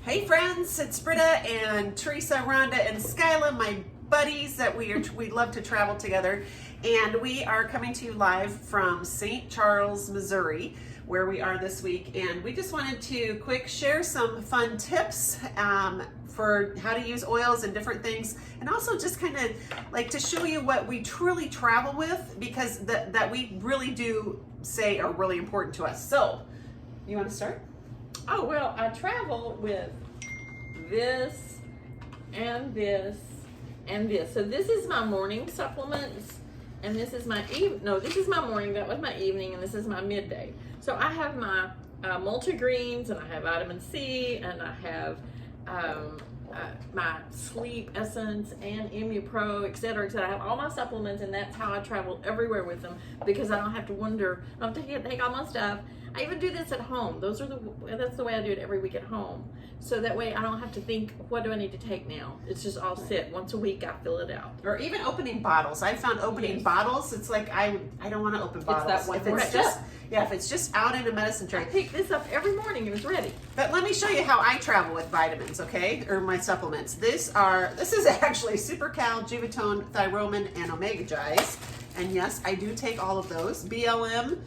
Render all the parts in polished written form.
Hey friends, it's Britta and Teresa, Rhonda, and Skyla, my buddies that we love to travel together. And we are coming to you live from St. Charles, Missouri, where we are this week. And we just wanted to quick share some fun tips for how to use oils and different things. And also just kind of like to show you what we truly travel with, because that we really do say are really important to us. So, you want to start? Oh, well, I travel with this and this and this. So this is my morning supplements, and this is my this is my morning, that was my evening, and this is my midday. So I have my multigreens, and I have vitamin C, and I have my sleep essence and ImmuPro, etc., etc. I have all my supplements, and that's how I travel everywhere with them, because I don't have to wonder, I don't have to take all my stuff. I even do this at home. That's the way I do it every week at home. So that way I don't have to think, what do I need to take now? It's just all set. Once a week I fill it out. Or even opening bottles. I've found opening bottles, it's like I don't want to open bottles. It's that one if it's just out in a medicine tray. I pick this up every morning and it's ready. But let me show you how I travel with vitamins, okay? Or my supplements. This is actually SuperCal, Juvitone, Thyromin, and Omega Gize. And yes, I do take all of those. BLM,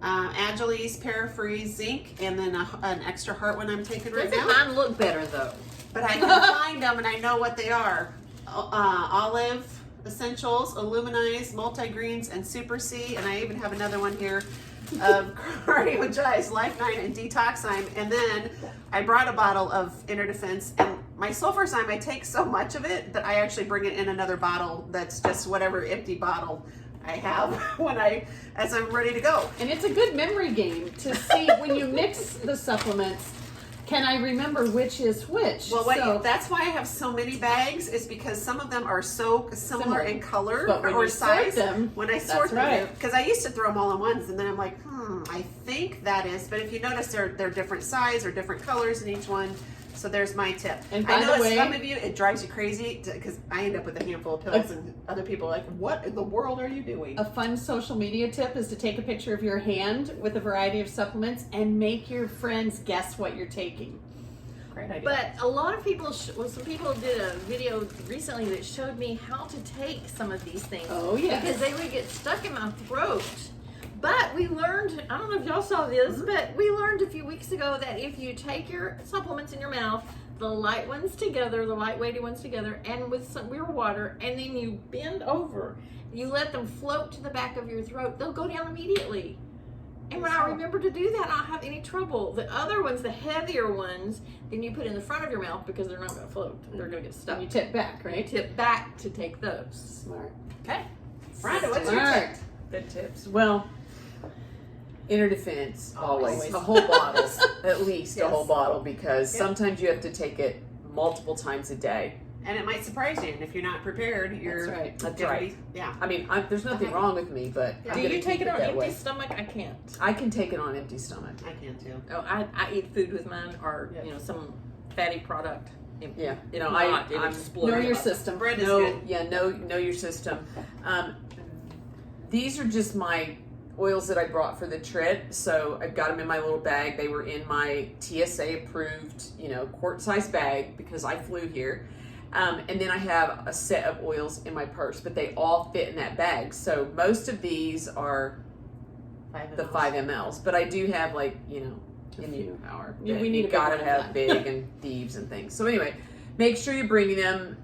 Agilis, Parafreeze, Zinc, and then an extra heart one I'm taking right now. Mine look better though. But I can find them and I know what they are. Olive Essentials, Illuminize, Multigreens, and Super C. And I even have another one here of Cardio Gize, Life9, and Detoxime. And then I brought a bottle of Inner Defense, and my Sulfurzyme, I take so much of it that I actually bring it in another bottle that's just whatever empty bottle I have as I'm ready to go. And it's a good memory game to see when you mix the supplements, can I remember which is which? Well, that's why I have so many bags, is because some of them are so similar in color or size. When I sort them, because I used to throw them all in ones, and then I'm like, I think that is. But if you notice, they're different size or different colors in each one. So there's my tip. And by I know the way, some of you, it drives you crazy because I end up with a handful of pills, and other people are like, what in the world are you doing? A fun social media tip is to take a picture of your hand with a variety of supplements and make your friends guess what you're taking. Great idea. But a lot of people, some people did a video recently that showed me how to take some of these things. Oh, yeah. Because they would get stuck in my throat. But we learned, I don't know if y'all saw this, but we learned a few weeks ago that if you take your supplements in your mouth, the light ones together, the lightweighted ones together, and with some real water, and then you bend over, you let them float to the back of your throat, they'll go down immediately. And when I remember to do that, I don't have any trouble. The other ones, the heavier ones, then you put in the front of your mouth because they're not going to float. They're going to get stuck. And you tip back, right? You tip back to take those. Smart. Okay. Rhonda, what's your tip? Good tips. Well, Inner Defense, always. A whole bottle, at least a whole bottle, because sometimes you have to take it multiple times a day. And it might surprise you, and if you're not prepared, you're... That's right. That's right. Yeah. I mean, there's nothing wrong with me, but I'm Do gonna you take keep it on that empty way. stomach? I can't. I can take it on empty stomach. I can too. Oh, I eat food with mine, or some fatty product. Yeah. If No, not, it I'm explodes. Know your system. Bread is good. know your system. These are just my oils that I brought for the trip. So I've got them in my little bag. They were in my TSA approved, quart size bag because I flew here. And then I have a set of oils in my purse, but they all fit in that bag. So most of these are 5 the 5 mLs, but I do have Immune Power. Yeah, we need you a big gotta one of have that. big and thieves and things. So anyway, make sure you're bringing them.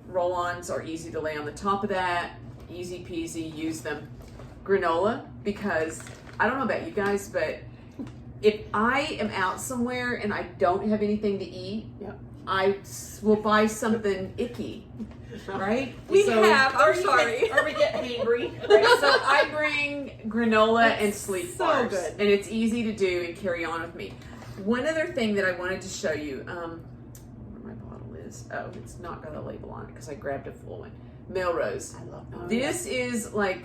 Roll-ons are easy to lay on the top of that. Easy peasy, use them. Granola, because I don't know about you guys, but if I am out somewhere and I don't have anything to eat, I will buy something icky, right? I'm sorry. Or we get hangry. Right? So I bring granola and sleep so bars, good. and it's easy to do and carry on with me. One other thing that I wanted to show you, where my bottle is. Oh, it's not got a label on it because I grabbed a full one. Melrose. I love that. This is like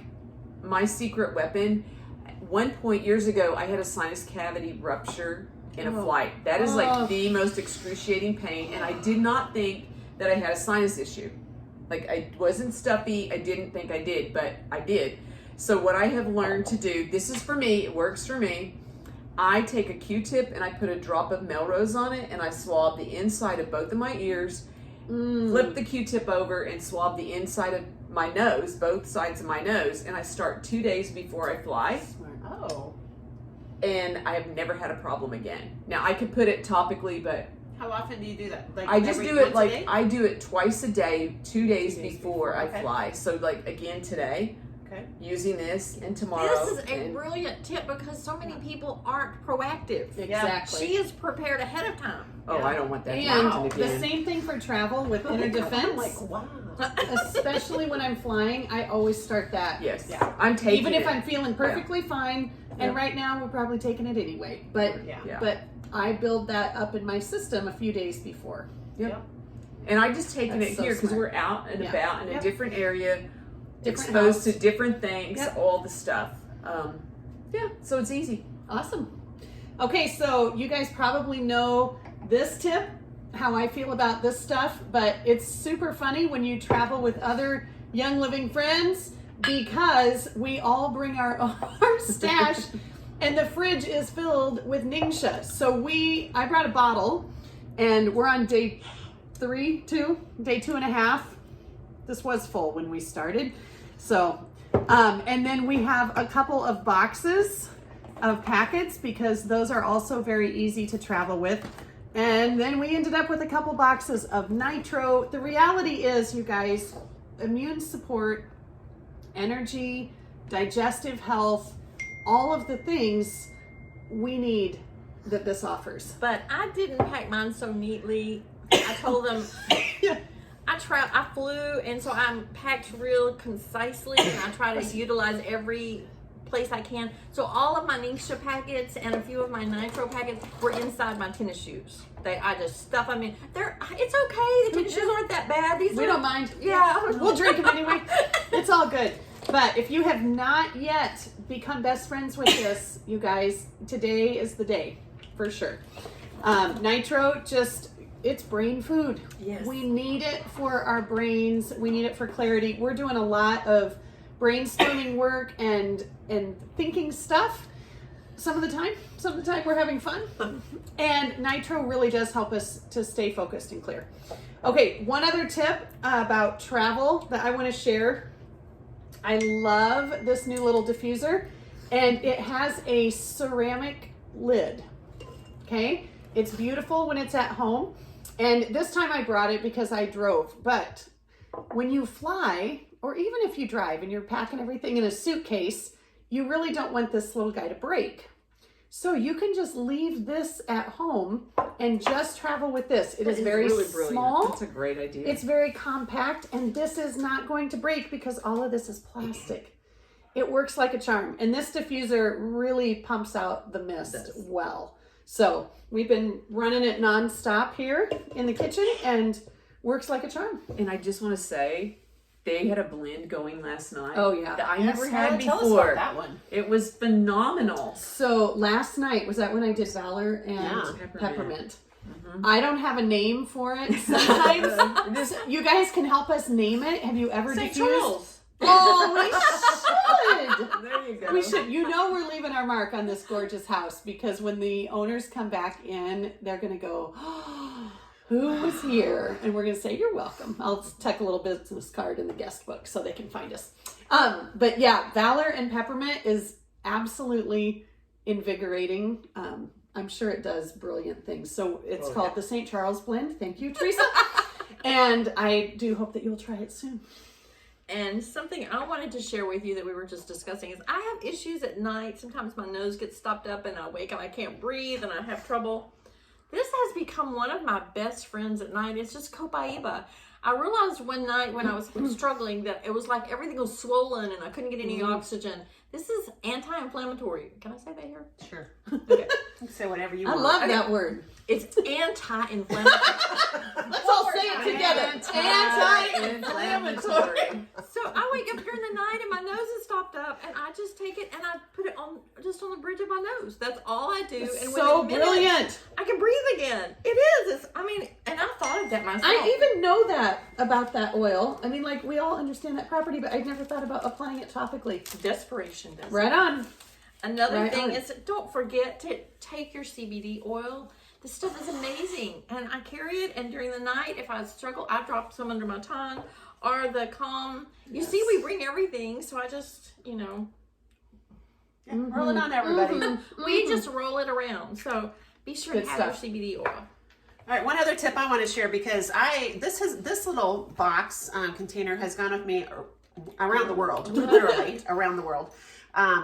my secret weapon. At one point years ago, I had a sinus cavity rupture in a flight. That is like the most excruciating pain, and I did not think that I had a sinus issue. Like, I wasn't stuffy. I didn't think I did, but I did. So what I have learned to do, this is for me, it works for me. I take a Q-tip and I put a drop of Melrose on it, and I swab the inside of both of my ears, flip the Q-tip over, and swab the inside of my nose, both sides of my nose, and I start 2 days before I fly. Oh. And I have never had a problem again. Now I could put it topically, but How often do you do that? Like I just every do it once a like day? I do it twice a day, 2 days, 2 days before I okay. fly. So like again today, Okay. using this, and tomorrow. This is a and- brilliant tip because so many people aren't proactive. Exactly. She is prepared ahead of time. Oh, I don't want that to And happen the again. same thing for travel with inner defense. I'm like, wow. Especially when I'm flying, I always start that. Yes, Yeah. I'm taking Even if it. I'm feeling perfectly fine, and Yeah. right now we're probably taking it anyway. But Yeah. Yeah. but I build that up in my system a few days before. And I just taken That's it so here because smart. we're out and Yeah. about in a Yep. different area, Different exposed house. to different things, Yep. all the stuff. Yeah, so it's easy. Awesome. Okay, so you guys probably know this tip, how I feel about this stuff, but it's super funny when you travel with other Young Living friends because we all bring our our stash and the fridge is filled with Ningxia. So I brought a bottle and we're on day 2.5. This was full when we started. So, and then we have a couple of boxes of packets because those are also very easy to travel with. And then we ended up with a couple boxes of nitro. The reality is, you guys, immune support, energy, digestive health, all of the things we need that this offers. But I didn't pack mine so neatly. I told them I flew, and so I'm packed real concisely, and I try to utilize every place I can. So all of my Ningxia packets and a few of my nitro packets were inside my tennis shoes. I just stuff them in. It's okay. The tennis shoes aren't that bad. We don't mind. Yeah. We'll drink them anyway. It's all good. But if you have not yet become best friends with this, you guys, today is the day for sure. Nitro, it's brain food. Yes. We need it for our brains. We need it for clarity. We're doing a lot of brainstorming work and thinking stuff. Some of the time we're having fun. And Nitro really does help us to stay focused and clear. Okay, one other tip about travel that I want to share. I love this new little diffuser, and it has a ceramic lid. Okay, it's beautiful when it's at home, and this time I brought it because I drove. But when you fly, or even if you drive and you're packing everything in a suitcase, you really don't want this little guy to break. So you can just leave this at home and just travel with this. It is very really brilliant. small. That's a great idea. It's very compact, and this is not going to break because all of this is plastic. It works like a charm, and this diffuser really pumps out the mist well. So we've been running it nonstop here in the kitchen, and works like a charm. And I just want to say, they had a blend going last night. Oh, yeah. that I never had Tell us before. about that one. It was phenomenal. So last night, was that when I did Valor and Yeah. Peppermint? I don't have a name for it. Sometimes you guys can help us name it. Have you ever St. diffused? Charles. Oh, we should. There you go. We should. You know, we're leaving our mark on this gorgeous house because when the owners come back in, they're going to go, oh, who was here? And we're going to say, you're welcome. I'll tuck a little business card in the guest book so they can find us. But yeah, Valor and Peppermint is absolutely invigorating. I'm sure it does brilliant things. So it's called the St. Charles Blend. Thank you, Teresa. And I do hope that you'll try it soon. And something I wanted to share with you that we were just discussing is I have issues at night. Sometimes my nose gets stopped up and I wake up, I can't breathe, and I have trouble. This has become one of my best friends at night. It's just Copaiba. I realized one night when I was struggling that it was like everything was swollen and I couldn't get any oxygen. This is anti-inflammatory. Can I say that here? Sure. Okay. Say whatever you I want. love that word. It's anti-inflammatory. Let's all say it together. Anti-inflammatory. So I wake up during the night and my nose is stopped up, and I just take it and I put it on just on the bridge of my nose. That's all I do. And So within minutes, brilliant. I can breathe again. It is. And I thought of that myself. I even know that about that oil. I mean, like, we all understand that property, but I'd never thought about applying it topically. desperation does. Right on. Another Right thing on. is, don't forget to take your CBD oil. This stuff is amazing, and I carry it. And during the night, if I struggle, I drop some under my tongue or the Calm. You see, we bring everything, so I just, Yeah, roll it on, everybody. we just roll it around. So be sure Good to have stuff. your CBD oil. All right, one other tip I want to share, because this little box container has gone with me around the world, literally around the world.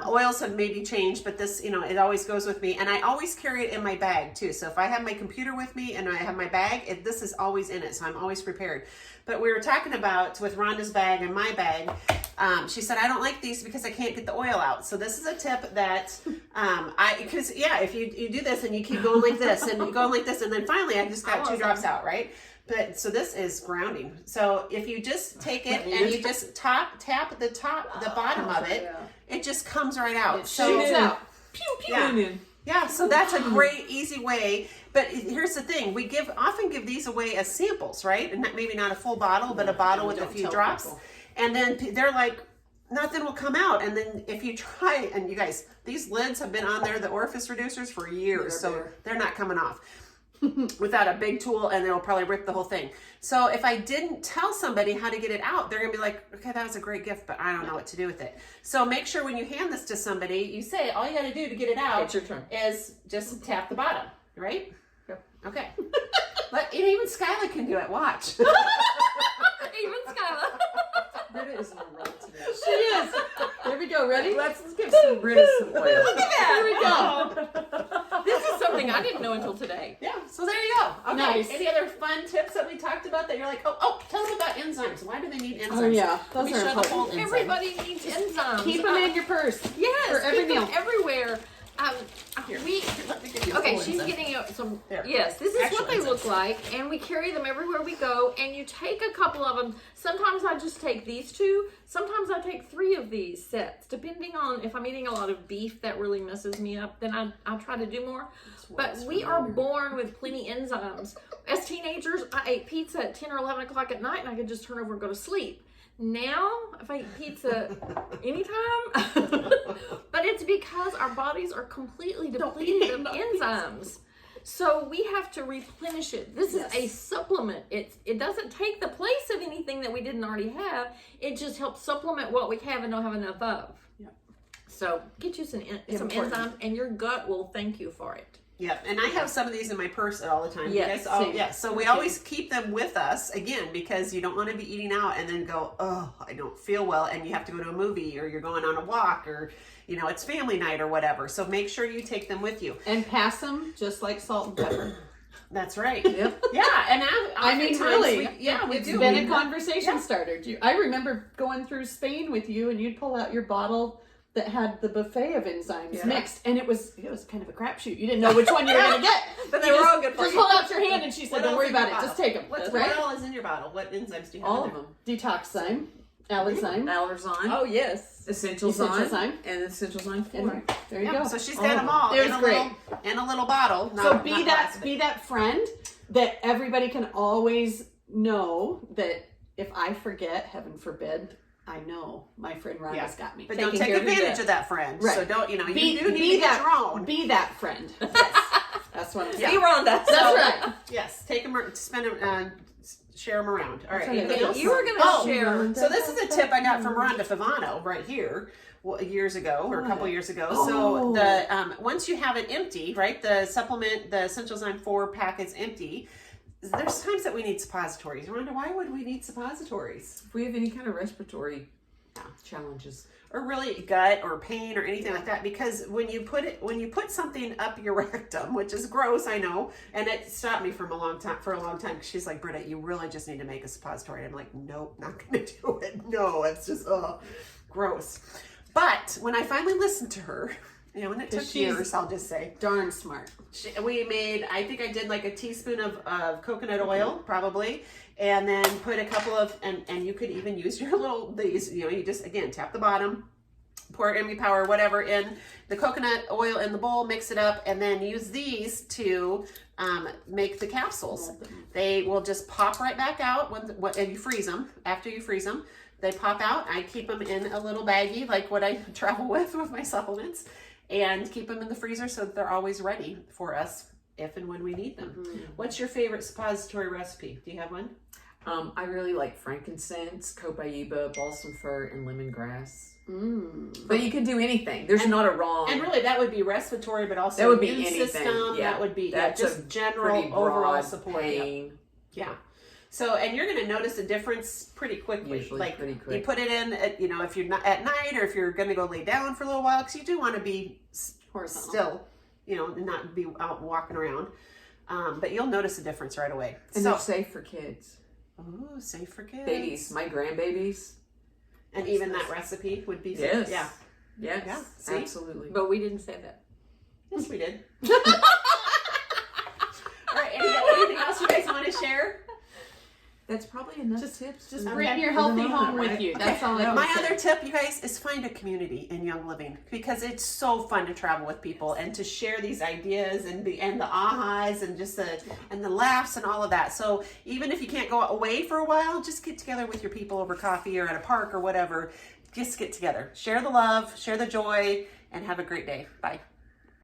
Oils have maybe changed, but this, it always goes with me, and I always carry it in my bag too. So if I have my computer with me and I have my bag, this is always in it, so I'm always prepared. But we were talking about with Rhonda's bag and my bag. She said, I don't like these because I can't get the oil out. So this is a tip that if you do this and you keep going like this and going like this, and then finally I just got 2 drops out, right? But so this is grounding. So if you just take it and you just tap the bottom of it, it just comes right out. It So shoots out. Pew pew. Yeah. Yeah, so that's a great, easy way. But here's the thing: we often give these away as samples, right? And maybe not a full bottle, but a bottle with a few drops. People. And then they're like, nothing will come out. And then if you try, and you guys, these lids have been on there, the orifice reducers, for years, so they're not coming off without a big tool, and it'll probably rip the whole thing. So if I didn't tell somebody how to get it out, they're gonna be like, okay, that was a great gift, but I don't know what to do with it. So make sure when you hand this to somebody, you say, all you gotta do to get it out It's your turn. is just tap the bottom, right? Yep. Okay. But even Skylar can do it, watch. Even Skylar. Britta is on a roll today. She is. There we go. Ready? Let's give some Britta some oil. Look at that. Here we go. This is something I didn't know until today. Yeah, so there you go. Okay. Nice. Any other fun tips that we talked about that you're like, oh, tell them about enzymes. Why do they need enzymes? Oh yeah, those We are should important. hold enzymes. Everybody needs enzymes. Keep them in your purse. Yes, for every keep them meal. everywhere. Here, We let me give you a okay. full She's enzyme. getting some. There. Yes, this is Actual what they enzymes. look like, and we carry them everywhere we go. And you take a couple of them. Sometimes I just take these 2. Sometimes I take 3 of these sets, depending on if I'm eating a lot of beef that really messes me up. Then I try to do more. But we are born with plenty enzymes. As teenagers, I ate pizza at 10 or 11 o'clock at night, and I could just turn over and go to sleep. Now, if I eat pizza anytime, but it's because our bodies are completely depleted of enzymes. So we have to replenish it. This is a supplement. It doesn't take the place of anything that we didn't already have. It just helps supplement what we have and don't have enough of. Yeah. So get you some Important. enzymes, and your gut will thank you for it. Yep, and I have some of these in my purse all the time. Yes, You guys all, same. yeah. So we always keep them with us, again, because you don't want to be eating out and then go, oh, I don't feel well, and you have to go to a movie, or you're going on a walk, or it's family night or whatever. So make sure you take them with you. And pass them just like salt and pepper. That's right. Yep. Yeah, and I mean, oftentimes really, we it's do. been We- a conversation Yeah. starter. I remember going through Spain with you, and you'd pull out your bottle that had the buffet of enzymes mixed, and it was kind of a crapshoot. You didn't know which one you were gonna get, But they You were just- all good for Just you. hold out your hand, and she said, What "Don't else worry in your about it. bottle? Just take them." What Right? all is in your bottle? What enzymes do you have All in of there? them. Detoxzyme, Alizyme, Allerzyme, Oh yes. Essential Essential Zyme, Zyme. and Essential Zyme 4. and there you Yeah, go. so she's All got of them them. all It in was a great. little bottle. So Not be lots, that friend that everybody can always know that if I forget, heaven forbid, I know my friend Rhonda's Yeah. got me. but don't taking take care of your advantage debt. of that friend. Right. So don't, you do Be need to get that your own. Be that friend. Yes. That's what I'm saying. Be Rhonda. That's right. Yes, take them, spend them, share them around. All right. That's anything right. else? You were gonna Oh, share. So this is a tip I got from Rhonda Favano right here years ago, or a couple years ago. So the once you have it empty, right, the supplement, the Essential Zyme 4 pack is empty. There's times that we need suppositories. Rhonda, why would we need suppositories? If we have any kind of respiratory challenges. Or really gut or pain or anything like that, because when you put something up your rectum, which is gross, I know, and it stopped me for a long time. Because she's like, Britta, you really just need to make a suppository. And I'm like, nope, not gonna do it. No, it's just gross. But when I finally listened to her, and it took She's- years, I'll just say, Darn smart. we made, I think I did like a teaspoon of coconut oil, probably, and then put a couple of, and you could even use your you just, again, tap the bottom, pour Emmy Power, whatever, in the coconut oil in the bowl, mix it up, and then use these to make the capsules. They will just pop right back out and you freeze them. After you freeze them, they pop out. I keep them in a little baggie, like what I travel with my supplements. and keep them in the freezer so that they're always ready for us if and when we need them. What's your favorite suppository recipe? Do you have one? I really like frankincense, copaiba, balsam fir, and lemongrass. But you can do anything. There's not a wrong. And really, that would be respiratory, but also That would be immune anything. system. Yeah. That would be That's just a general pretty overall broad support. pain. Yeah. So, and you're going to notice a difference pretty quickly. Usually like pretty quick. you put it in, at, you know, if you're not at night or if you're going to go lay down for a little while, because you do want to be Horizontal. still, you know, and not be out walking around. But you'll notice a difference right away. And so, they're safe for kids. ooh, safe for kids. Babies, my grandbabies. And even that recipe would be safe. Yes. Yeah. Yes. Yeah, see? Absolutely. But we didn't say that. Yes, we did. All right. Anything else you guys want to share? That's probably enough tips. Just Okay. bring your For the healthy moment, home with right? you. That's all I can My say. other tip, you guys, is find a community in Young Living because it's so fun to travel with people and to share these ideas and the ahas and just the laughs and all of that. So even if you can't go away for a while, just get together with your people over coffee or at a park or whatever. Just get together, share the love, share the joy, and have a great day. Bye.